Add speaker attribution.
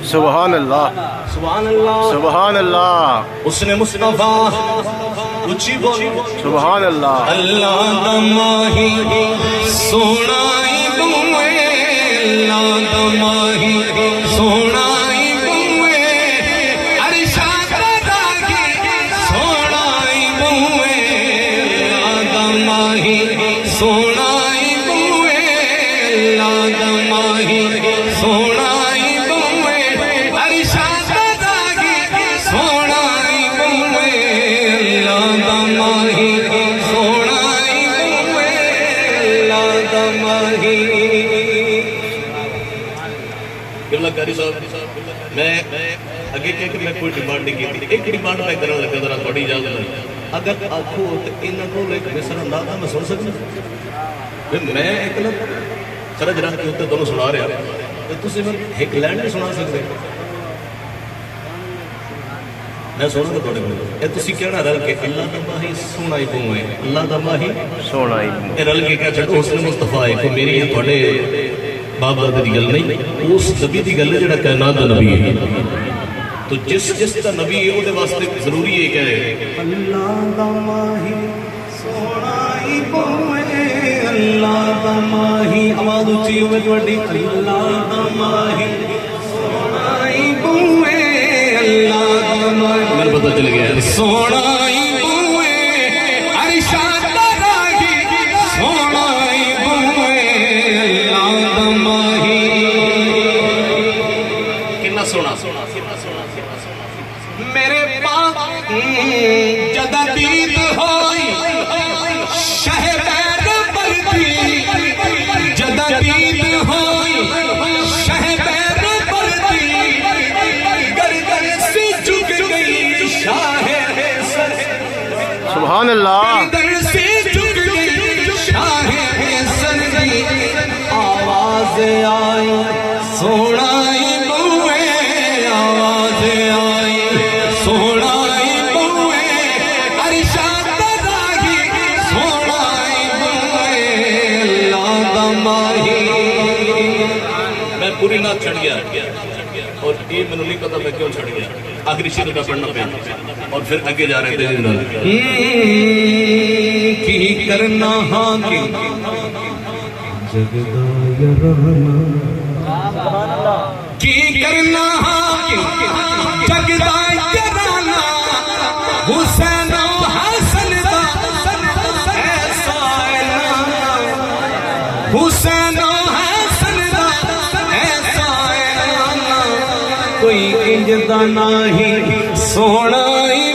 Speaker 1: سبحان اللہ
Speaker 2: سبحان اللہ
Speaker 1: سبحان اللہ
Speaker 2: اس نے مصطفیٰ اچھی بول
Speaker 1: سبحان اللہ
Speaker 2: اللہ دا ماہی سونا بوئے اللہ دا ماہی سونا بوئے ارشاد داغی سونا بوئے اللہ دا ماہی سونا بوئے اللہ دا ماہی سونا میں اگے کہ میں کوئی ڈیمانڈ نہیں کی تھی ایک ڈیمانڈ میں کرنے لگا ذرا تھوڑی اجازت نہیں اگر آخو تو انہوں کو ایک مصر انداز میں سن سکتا میں ایک نا سرج رکھ کے اتنے دونوں سنا رہا تو تسی میں ایک لینڈ نہیں سنا سکتے میں سونا تو تھوڑے بولے اے تسی کہنا رل کے اللہ دا ماہی سونا ہی بوں ہے اللہ دا ماہی
Speaker 1: سونا ہی
Speaker 2: اے رل کے کیا چھڑو حسن مصطفیٰ ہے کہ میری یہ تھوڑے باب دادی دی گل نہیں اس نبی دی گل ہے جڑا کائنات دا نبی ہے تو جس دا نبی ہے وہ دے واسطے ضروری ہے کہہ رہے اللہ دا ماہی سونا ہی بوئے اللہ دا ماہی آواز اچھی ہوئے توڑی اللہ دا ماہی سونا ہی بوئے اللہ دا ماہی میرے پتہ چل گیا سونا ہی بوئے ارشاد راہی سونا ہی بوئے اللہ دا ماہی کتنا سونا میرے پاک جدہ دید ہوئی شہبید بردی جدہ دید ہوئی شہبید بردی گردن سے جھک گئی شاہ حسن
Speaker 1: سبحان اللہ
Speaker 2: گردن سے جھک گئی شاہ حسن آواز آئی سوڑائی بوئے آواز آئی سوڑائی بوئے ارشاد راہی سوڑائی بوئے اللہ دا ماہی میں پوری نہ چھڑ گیا اور یہ میں نہیں پتا میں کیوں چھڑ گیا آخری شیر کا پڑھنا پہ اور پھر آگے جا رہے تھے کی کرنا ہاں کی جگدا یا رہنا کی کرنا ہاں جگدا یا رہنا حسین و حسن دا ایسا اعلان حسین و حسن دا ایسا اعلان کوئی انجدہ نہیں سونا ہی